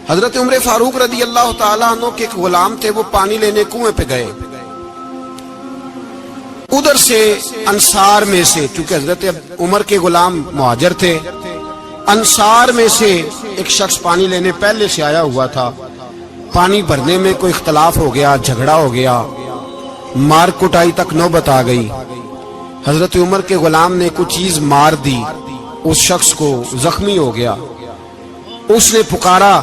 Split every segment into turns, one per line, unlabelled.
حضرت عمر فاروق رضی اللہ تعالیٰ عنہ کے ایک غلام تھے، وہ پانی لینے کنویں پہ گئے، ادھر سے انصار میں سے، چونکہ حضرت عمر کے غلام مہاجر تھے، انصار میں سے ایک شخص پانی لینے پہلے سے آیا ہوا تھا، پانی بھرنے میں کوئی اختلاف ہو گیا، جھگڑا ہو گیا، مار کٹائی تک نوبت آ گئی۔ حضرت عمر کے غلام نے کچھ چیز مار دی، اس شخص کو زخمی ہو گیا، اس نے پکارا،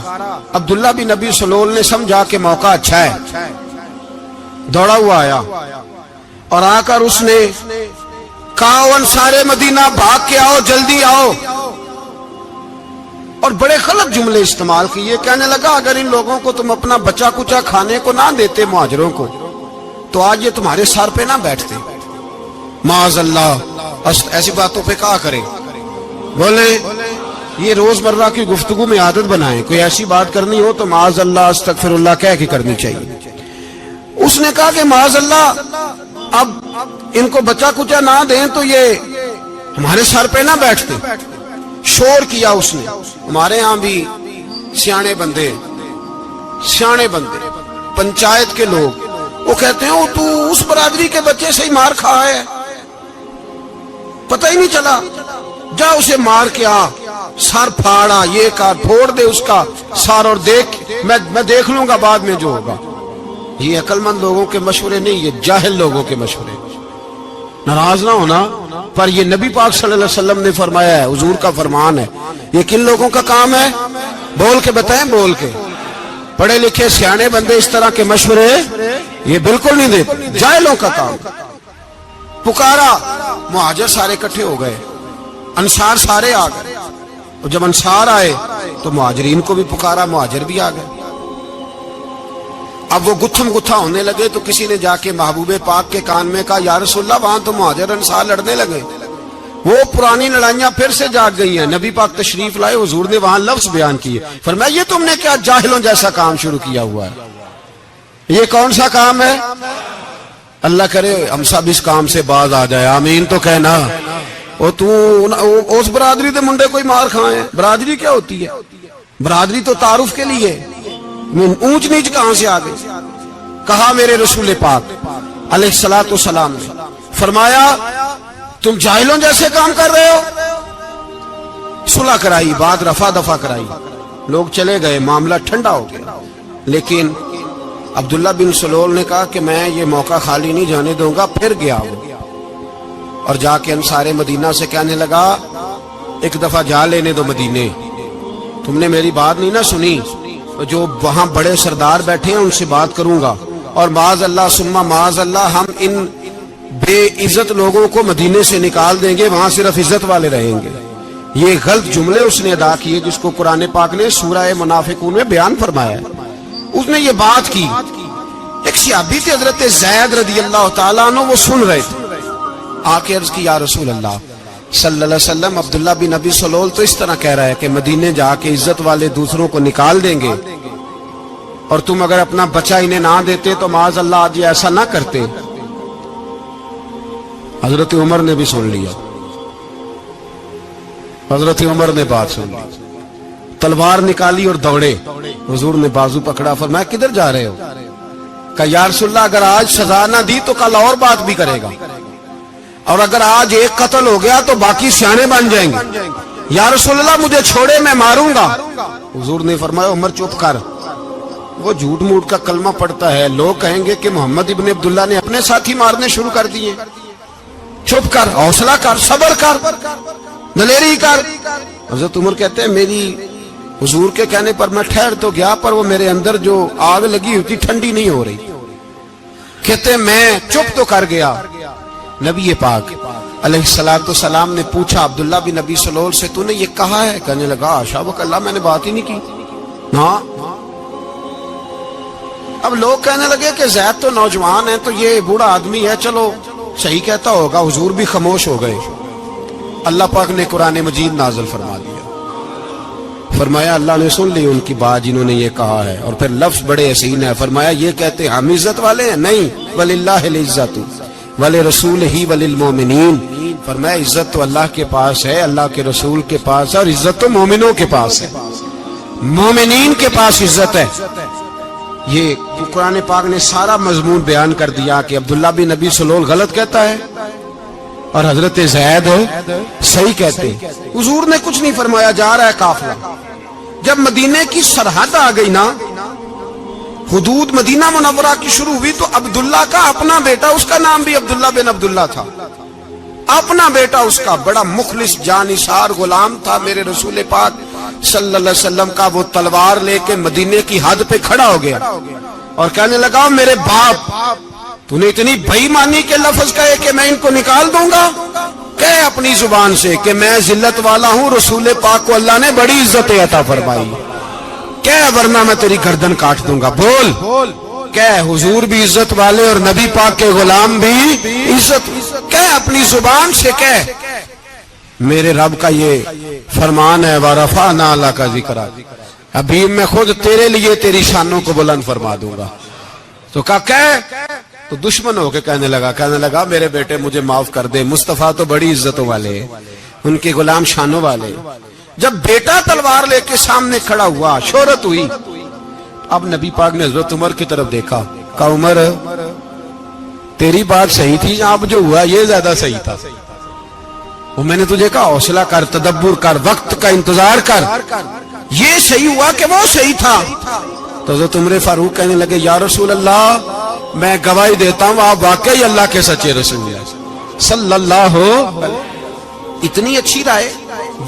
عبداللہ بن ابی سلول نے سمجھا کہ موقع اچھا ہے، دوڑا ہوا آیا اور آ کر اس نے کہا انصار مدینہ بھاگ کے آؤ، جلدی آؤ، اور بڑے غلط جملے استعمال کیے، کہنے لگا اگر ان لوگوں کو تم اپنا بچا کچا کھانے کو نہ دیتے مہاجروں کو تو آج یہ تمہارے سر پہ نہ بیٹھتے۔ معاذ اللہ، ایسی باتوں پہ کہا کریں، بولے یہ روزمرہ کی گفتگو میں عادت بنائیں، کوئی ایسی بات کرنی ہو تو معاذ اللہ استغفر اللہ کہہ کے کرنی چاہیے۔ اس نے کہا کہ معاذ اللہ اب ان کو بچا کچا نہ دیں تو یہ ہمارے سر پہ نہ بیٹھتے۔ شور کیا اس نے۔ ہمارے ہاں بھی سیانے بندے پنچایت کے لوگ وہ کہتے ہیں تو اس برادری کے بچے سے ہی مار کھا ہے، پتہ ہی نہیں چلا، جا اسے مار کے آ، سر پھاڑا، یہ کار پھوڑ دے اس کا سر اور دیکھ میں دیکھ لوں گا بعد میں جو ہوگا۔ یہ عقل مند لوگوں کے مشورے نہیں، یہ جاہل لوگوں کے مشورے۔ ناراض نہ ہونا، پر یہ نبی پاک صلی اللہ علیہ وسلم نے فرمایا ہے، حضور کا فرمان ہے۔ یہ کن لوگوں کا کام ہے؟ بول کے بتائیں، بول کے۔ پڑھے لکھے سیانے بندے اس طرح کے مشورے یہ بالکل نہیں دیتے، جاہلوں کا کام۔ پکارا، مہاجر سارے اکٹھے ہو گئے، انصار سارے آ گئے، اور جب انصار آئے تو مہاجرین کو بھی پکارا، مہاجر بھی آ گئے۔ اب وہ گتھم گتھا ہونے لگے تو کسی نے جا کے محبوب پاک کے کان میں کہا یا رسول اللہ وہاں تو مہاجر انصار لڑنے لگے، وہ پرانی لڑائیاں پھر سے جاگ گئی ہیں۔ نبی پاک تشریف لائے، حضور نے وہاں لفظ بیان کیے، فرمایا یہ تم نے کیا جاہلوں جیسا کام شروع کیا ہوا ہے؟ یہ کون سا کام ہے؟ اللہ کرے ہم سب اس کام سے باز آ جائے، آمین تو کہنا۔ اور تو اس برادری دے منڈے کوئی مار کھائے، برادری کیا ہوتی ہے؟ برادری تو تعارف کے لیے، اونچ نیچ کہاں سے آ گئی؟ کہا میرے رسول پاک علیہ الصلوۃ والسلام نے فرمایا تم جاہلوں جیسے کام کر رہے ہو۔ صلح کرائی، بات رفع دفع کرائی، لوگ چلے گئے، معاملہ ٹھنڈا ہو گیا۔ لیکن عبداللہ بن سلول نے کہا کہ میں یہ موقع خالی نہیں جانے دوں گا، پھر گیا وہ اور جا کے انصار مدینہ سے کہنے لگا ایک دفعہ جا لینے دو مدینے، تم نے میری بات نہیں نہ سنی، جو وہاں بڑے سردار بیٹھے ہیں ان سے بات کروں گا، اور معاذ اللہ ثم معاذ اللہ ہم ان بے عزت لوگوں کو مدینے سے نکال دیں گے، وہاں صرف عزت والے رہیں گے۔ یہ غلط جملے اس نے ادا کیے جس کو قرآن پاک نے سورہ منافقون میں بیان فرمایا ہے۔ اس نے یہ بات کی، ایک صحابی تھے حضرت زید رضی اللہ تعالیٰ عنہ، وہ سن رہے تھے، آ کے عرض کی یا رسول اللہ صلی اللہ علیہ وسلم عبداللہ بن ابی سلول تو اس طرح کہہ رہا ہے کہ مدینے جا کے عزت والے دوسروں کو نکال دیں گے، اور تم اگر اپنا بچہ انہیں نہ دیتے تو معاذ اللہ آج ایسا نہ کرتے۔ حضرت عمر نے بھی سن لیا، حضرت عمر نے بات سن لی، تلوار نکالی اور دوڑے، حضور نے بازو پکڑا، فرمایا کدھر جا رہے ہو؟ کہا یا رسول اللہ اگر آج سزا نہ دی تو کل اور بات بھی کرے گا، اور اگر آج ایک قتل ہو گیا تو باقی سیانے بن جائیں گے، یا رسول اللہ مجھے چھوڑے میں ماروں گا۔ حضور نے فرمایا عمر چپ کر، وہ جھوٹ موٹ کا کلمہ پڑھتا ہے، لوگ کہیں گے کہ محمد ابن عبداللہ نے اپنے ساتھی مارنے شروع کر دیے، چپ کر، حوصلہ کر، صبر کر، دلیری کر۔ حضرت عمر کہتے ہیں میری حضور کے کہنے پر میں ٹھہر تو گیا، پر وہ میرے اندر جو آگ لگی ہوئی تھی ٹھنڈی نہیں ہو رہی۔ کہتے ہیں میں چپ تو کر گیا۔ نبی پاک علیہ الصلوۃ والسلام نے پوچھا عبداللہ بن ابی سلول سے تو نے یہ کہا ہے؟ کہنے لگا حاشا اللہ میں نے بات ہی نہیں کی۔ ہاں، اب لوگ کہنے لگے کہ زید تو نوجوان ہے تو یہ بوڑھا آدمی ہے، چلو صحیح کہتا ہوگا۔ حضور بھی خاموش ہو گئے۔ اللہ پاک نے قرآن مجید نازل فرما دیا، فرمایا اللہ نے سن لی ان کی بات جنہوں نے یہ کہا ہے، اور پھر لفظ بڑے حسین ہے، فرمایا یہ کہتے ہم عزت والے ہیں؟ نہیں، وَلِلَّهِ الْعِزَّةُ وَلِرَسُولِهِ وَلِلْمُؤْمِنِينَ، فرمایا عزت تو اللہ کے پاس ہے، اللہ کے رسول کے پاس ہے، اور عزت تو مومنوں کے پاس ہے۔ مومنین کے پاس عزت ہے. یہ قرآن پاک نے سارا مضمون بیان کر دیا کہ عبداللہ بن ابی سلول غلط کہتا ہے اور حضرت زید صحیح کہتے ہیں. حضور نے کچھ نہیں فرمایا, جا رہا ہے قافلہ. جب مدینے کی سرحد آ گئی نا, حدود مدینہ منورہ کی شروع ہوئی, تو عبداللہ کا اپنا بیٹا, اس کا نام بھی عبداللہ بن عبداللہ تھا, اپنا بیٹا اس کا بڑا مخلص جانثار غلام تھا میرے رسول پاک صلی اللہ علیہ وسلم کا. وہ تلوار لے کے مدینے کی حد پہ کھڑا ہو گیا اور کہنے لگا, میرے باپ تو نے اتنی بے ایمانی کے لفظ کہے کہ میں ان کو نکال دوں گا. کہے اپنی زبان سے کہ میں ذلت والا ہوں, رسول پاک کو اللہ نے بڑی عزت عطا فرمائی, کہے ورنہ میں تیری گردن کاٹ دوں گا. بول. کہے حضور بھی عزت والے اور نبی پاک کے غلام بھی عزت. کہے اپنی زبان سے کہے میرے رب کا یہ فرمان ہے, وَرَفَعْنَا لَكَ ذِكْرَكَ, ابھی میں خود تیرے لیے تیری شانوں کو بلند فرما دوں گا. تو کہے تو دشمن ہو کے کہنے لگا میرے بیٹے مجھے معاف کر دے, مصطفیٰ تو بڑی عزتوں والے, ان کے غلام شانوں والے. جب بیٹا تلوار لے کے سامنے کھڑا ہوا, شہرت ہوئی, اب نبی پاک نے حضرت عمر کی طرف دیکھا, کہا عمر تیری بات صحیح تھی, اب جو ہوا یہ زیادہ صحیح تھا. وہ میں نے تجھے کہا حوصلہ کر, تدبر کر, وقت کا انتظار کر, یہ صحیح ہوا کہ وہ صحیح تھا. تو حضرت عمر فاروق کہنے لگے, یا رسول اللہ میں گواہی دیتا ہوں آپ واقعی اللہ کے سچے رسول ہیں صلی اللہ ہو. اتنی اچھی رائے.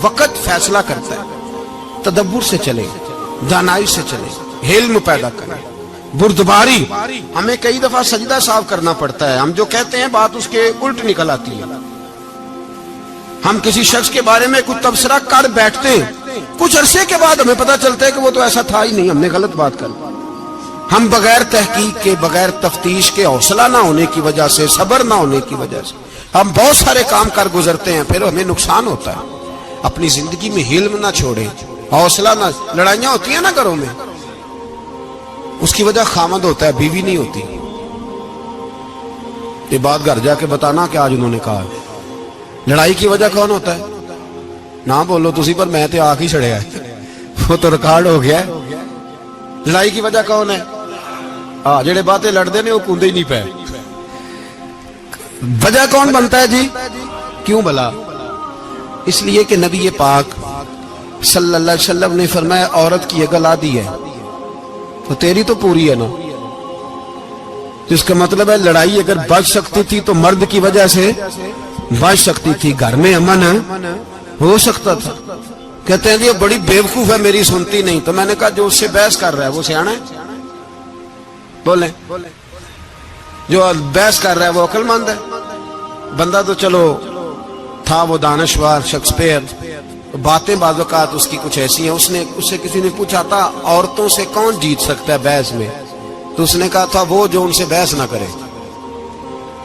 وقت فیصلہ کرتا ہے, تدبر سے چلے, دانائی سے چلے, علم پیدا کرے, بردباری. ہمیں کئی دفعہ سجدہ صاف کرنا پڑتا ہے, ہم جو کہتے ہیں بات اس کے الٹ نکل آتی ہے. ہم کسی شخص کے بارے میں کچھ تبصرہ کر بیٹھتے ہیں, کچھ عرصے کے بعد ہمیں پتا چلتا ہے کہ وہ تو ایسا تھا ہی نہیں, ہم نے غلط بات کر. ہم بغیر تحقیق کے, بغیر تفتیش کے, حوصلہ نہ ہونے کی وجہ سے, صبر نہ ہونے کی وجہ سے ہم بہت سارے کام کر گزرتے ہیں, پھر ہمیں نقصان ہوتا ہے. اپنی زندگی میں حلم نہ چھوڑیں, حوصلہ نہ. لڑائیاں ہوتی ہیں نا گھروں میں, اس کی وجہ خامد ہوتا ہے, بیوی نہیں ہوتی. یہ بات گھر جا کے بتانا کہ آج انہوں نے کہا. لڑائی کی وجہ کون ہوتا ہے؟ نہ بولو تسی, پر میں تے آخ ہی چھڑے ہے, وہ تو ریکارڈ ہو گیا ہے. لڑائی کی وجہ کون ہے؟ جڑے باتیں لڑتے ہیں وہ کندے ہی نہیں پے. وجہ کون بنتا ہے جی؟ کیوں بلا؟ اس لیے کہ نبی پاک صلی اللہ علیہ وسلم نے فرمایا عورت کی عقل آدھی ہے تو تیری تو پوری ہے نا. جس کا مطلب ہے لڑائی اگر بچ سکتی تھی تو مرد کی وجہ سے بچ سکتی تھی, گھر میں امن ہو سکتا تھا. کہتے ہیں یہ بڑی بیوقوف ہے, میری سنتی نہیں. تو میں نے کہا جو اس سے بحث کر رہا ہے وہ سیانا ہے؟ بولیں. جو بحث کر رہا ہے وہ عقل مند ہے؟ بندہ تو چلو تھا وہ دانشور شیکسپیئر, باتیں بعض اوقات اس کی کچھ ایسی ہیں. اس سے کسی نے پوچھا تھا عورتوں سے کون جیت سکتا ہے بحث میں, تو اس نے کہا تھا وہ جو ان سے بحث نہ کرے,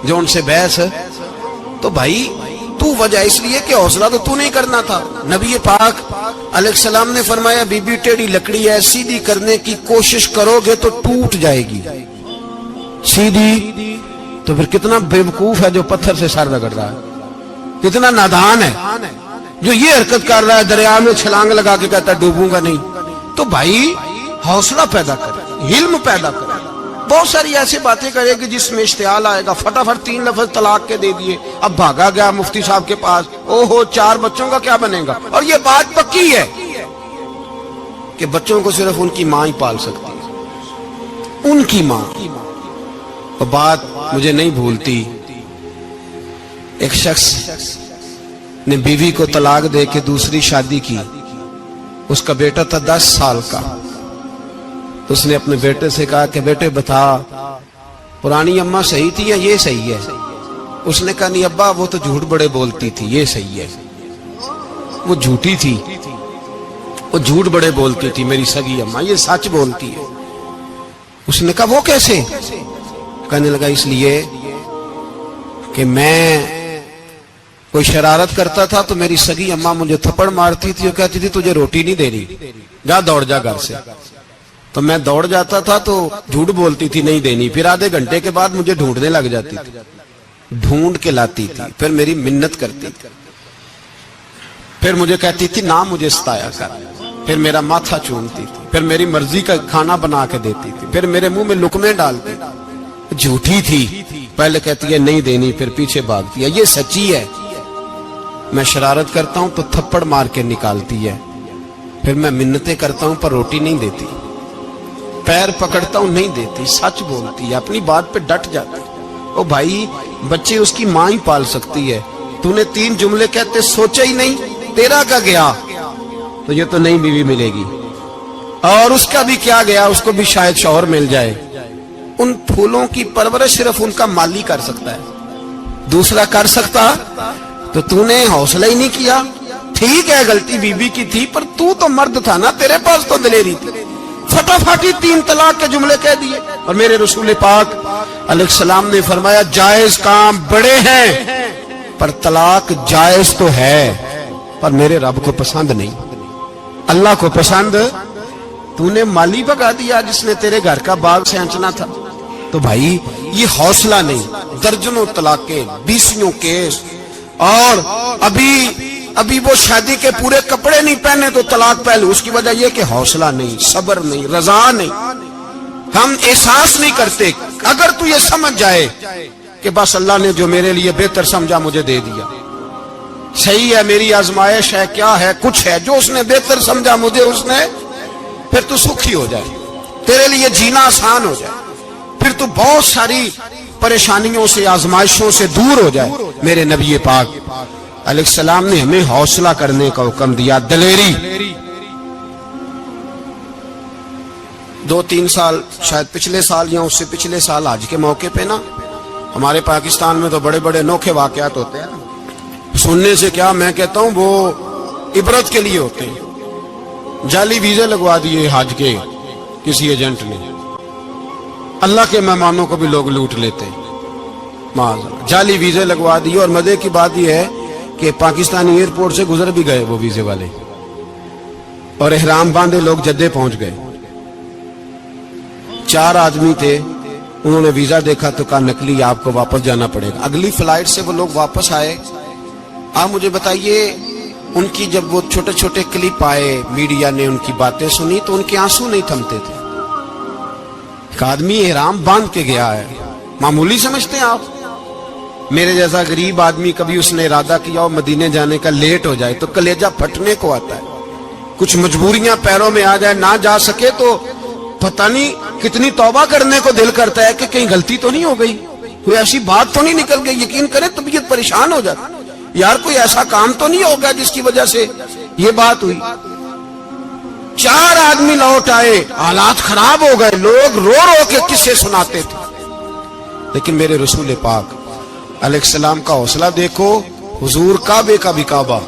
جو ان سے بحث. تو بھائی تو وجہ اس لیے کہ حوصلہ تو نہیں کرنا تھا. نبی پاک علیہ السلام نے فرمایا بی بی ٹیڑھی لکڑی ہے, سیدھی کرنے کی کوشش کرو گے تو ٹوٹ جائے گی. سیدھی تو پھر کتنا بیوقوف ہے جو پتھر سے سر رگڑ رہا ہے, کتنا نادان ہے جو یہ حرکت کر رہا ہے, دریا میں چھلانگ لگا کے کہتا ہے ڈوبوں گا نہیں. تو بھائی حوصلہ پیدا کرے, علم پیدا کرے. بہت ساری ایسی باتیں کرے گی جس میں اشتعال آئے گا. فٹافٹ 3 لفظ طلاق کے دے دیے, اب بھاگا گیا مفتی صاحب کے پاس, او ہو 4 بچوں کا کیا بنے گا. اور یہ بات پکی ہے کہ بچوں کو صرف ان کی ماں ہی پال سکتی ہے, ان کی ماں. وہ بات مجھے نہیں بھولتی, ایک شخص نے بیوی کو طلاق دے کے دوسری شادی کی. اس کا بیٹا تھا 10 سال کا. تو اس نے اپنے بیٹے سے کہا کہ بیٹے بتا پرانی اماں صحیح تھی یا یہ صحیح ہے؟ اس نے کہا نہیں ابا وہ تو جھوٹ بڑے بولتی تھی, یہ صحیح ہے. وہ جھوٹی تھی, وہ جھوٹ بڑے بولتی تھی میری سگی اماں, یہ سچ بولتی ہے. اس نے کہا وہ کیسے؟ کہنے لگا اس لیے کہ میں کوئی شرارت کرتا تھا تو میری سگی اماں مجھے تھپڑ مارتی تھی, وہ کہتی تھی تجھے روٹی نہیں دے رہی, جا دوڑ جا گھر سے. تو میں دوڑ جاتا تھا تو جھوٹ بولتی تھی نہیں دینی, پھر آدھے گھنٹے کے بعد مجھے ڈھونڈنے لگ جاتی تھی, ڈھونڈ کے لاتی تھی, پھر میری منت کرتی تھی, پھر مجھے کہتی تھی نہ مجھے ستایا کر, پھر میرا ماتھا چومتی تھی، پھر میری مرضی کا کھانا بنا کے دیتی تھی، پھر میرے منہ میں لقمے ڈالتی تھی۔ جھوٹی تھی، پہلے کہتی ہے نہیں دینی، پھر پیچھے بھاگتی ہے۔ یہ سچی ہے، میں شرارت کرتا ہوں تو تھپڑ مار کے نکالتی ہے، پھر میں منتیں کرتا ہوں پر روٹی نہیں دیتی، پیر پکڑتا ہوں نہیں دیتی، سچ بولتی ہے، اپنی بات پہ ڈٹ جاتی ہے۔ او بھائی، بچے اس کی ماں ہی پال سکتی ہے، تو نے 3 جملے کہتے سوچا ہی نہیں، تیرا کا گیا تو یہ تو نئی بیوی ملے گی، اور اس کا بھی کیا گیا، اس کو بھی شاید شوہر مل جائے۔ ان پھولوں کی پرورش صرف ان کا مالی کر سکتا ہے، دوسرا کر سکتا تو نے حوصلہ ہی نہیں کیا۔ ٹھیک ہے غلطی بیوی کی تھی، پر تو مرد تھا نا، تیرے پاس تو دلیری تھی، فٹافٹی 3 طلاق کے جملے کہہ دیے۔ اور میرے رسول پاک علیہ السلام نے فرمایا جائز کام بڑے ہیں، پر طلاق جائز تو ہے، پر میرے رب کو پسند نہیں، اللہ کو پسند۔ تو نے مالی بگا دیا جس نے تیرے گھر کا باغ سینچنا تھا۔ تو بھائی یہ حوصلہ نہیں، درجنوں طلاقیں، 20 کیس، اور ابھی وہ شادی کے پورے کپڑے نہیں پہنے تو طلاق پہلے۔ اس کی وجہ یہ کہ حوصلہ نہیں، صبر نہیں، رضا نہیں، ہم احساس نہیں کرتے۔ اگر تو یہ سمجھ جائے کہ بس اللہ نے جو میرے لیے بہتر سمجھا مجھے دے دیا، صحیح ہے، میری آزمائش ہے، کیا ہے، کچھ ہے جو اس نے بہتر سمجھا مجھے، اس نے، پھر تو سکھی ہو جائے، تیرے لیے جینا آسان ہو جائے، پھر تو بہت ساری پریشانیوں سے، آزمائشوں سے دور ہو جائے۔ میرے نبی پاک علیہ السلام نے ہمیں حوصلہ کرنے کا حکم دیا، دلیری۔ 2-3 سال شاید پچھلے سال یا اس سے پچھلے سال حج کے موقع پہ نا، ہمارے پاکستان میں تو بڑے بڑے انوکھے واقعات ہوتے ہیں، سننے سے کیا، میں کہتا ہوں وہ عبرت کے لیے ہوتے ہیں۔ جعلی ویزے لگوا دیے حج کے کسی ایجنٹ نے، اللہ کے مہمانوں کو بھی لوگ لوٹ لیتے ہیں، معاذ، جعلی ویزے لگوا دیے۔ اور مزے کی بات یہ ہے کہ پاکستانی ایئرپورٹ سے گزر بھی گئے وہ ویزے والے، اور احرام باندھے لوگ جدے پہنچ گئے۔ 4 آدمی تھے، انہوں نے ویزا دیکھا تو کہا نکلی، آپ کو واپس جانا پڑے گا۔ اگلی فلائٹ سے وہ لوگ واپس آئے۔ آپ مجھے بتائیے، ان کی جب وہ چھوٹے چھوٹے کلپ آئے، میڈیا نے ان کی باتیں سنی تو ان کے آنسو نہیں تھمتے تھے۔ ایک آدمی احرام باندھ کے گیا ہے، معمولی سمجھتے ہیں آپ؟ میرے جیسا غریب آدمی کبھی اس نے ارادہ کیا ہو مدینے جانے کا، لیٹ ہو جائے تو کلیجہ پھٹنے کو آتا ہے، کچھ مجبوریاں پیروں میں آ جائے، نہ جا سکے تو پتہ نہیں کتنی توبہ کرنے کو دل کرتا ہے کہ کہیں غلطی تو نہیں ہو گئی، کوئی ایسی بات تو نہیں نکل گئی۔ یقین کریں طبیعت پریشان ہو جاتی، یار کوئی ایسا کام تو نہیں ہوگا جس کی وجہ سے یہ بات ہوئی۔ 4 آدمی لوٹ آئے، حالات خراب ہو گئے، لوگ رو رو کے قصے سناتے تھے، لیکن میرے رسول پاک علیہ السلام کا حوصلہ دیکھو۔ حضور کعبے کا بھی کعبہ،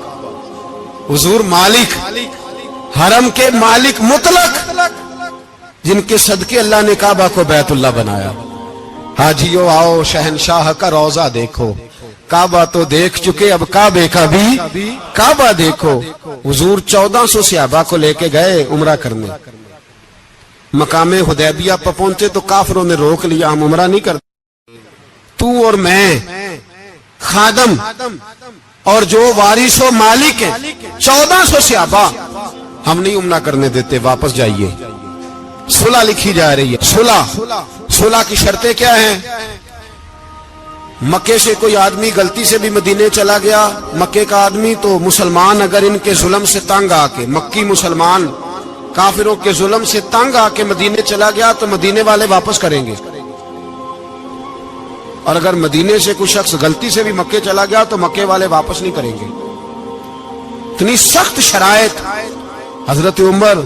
حضور مالک، حرم کے مالک مطلق، جن کے صدقے اللہ نے کعبہ کو بیت اللہ بنایا۔ حاجیو آؤ شہنشاہ کا روضہ دیکھو، کعبہ تو دیکھ چکے، اب کعبے کا بھی کعبہ دیکھو۔ حضور 1400 صحابہ کو لے کے گئے عمرہ کرنے، مقام حدیبیہ پر پہنچے تو کافروں نے روک لیا، ہم عمرہ نہیں کرتے، تو اور میں خادم اور جو وارث و مالک ہیں 1400 صحابہ، ہم نہیں عمرہ کرنے دیتے، واپس جائیے۔ صلح لکھی جا رہی ہے، صلح کی شرطیں کیا ہیں؟ مکے سے کوئی آدمی غلطی سے بھی مدینے چلا گیا، مکے کا آدمی تو مسلمان اگر ان کے ظلم سے تنگ آ کے، مکی مسلمان کافروں کے ظلم سے تنگ آ کے مدینے چلا گیا تو مدینے والے واپس کریں گے، اور اگر مدینے سے کوئی شخص غلطی سے بھی مکے چلا گیا تو مکے والے واپس نہیں کریں گے۔ اتنی سخت شرائط۔ حضرت عمر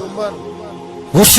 غصے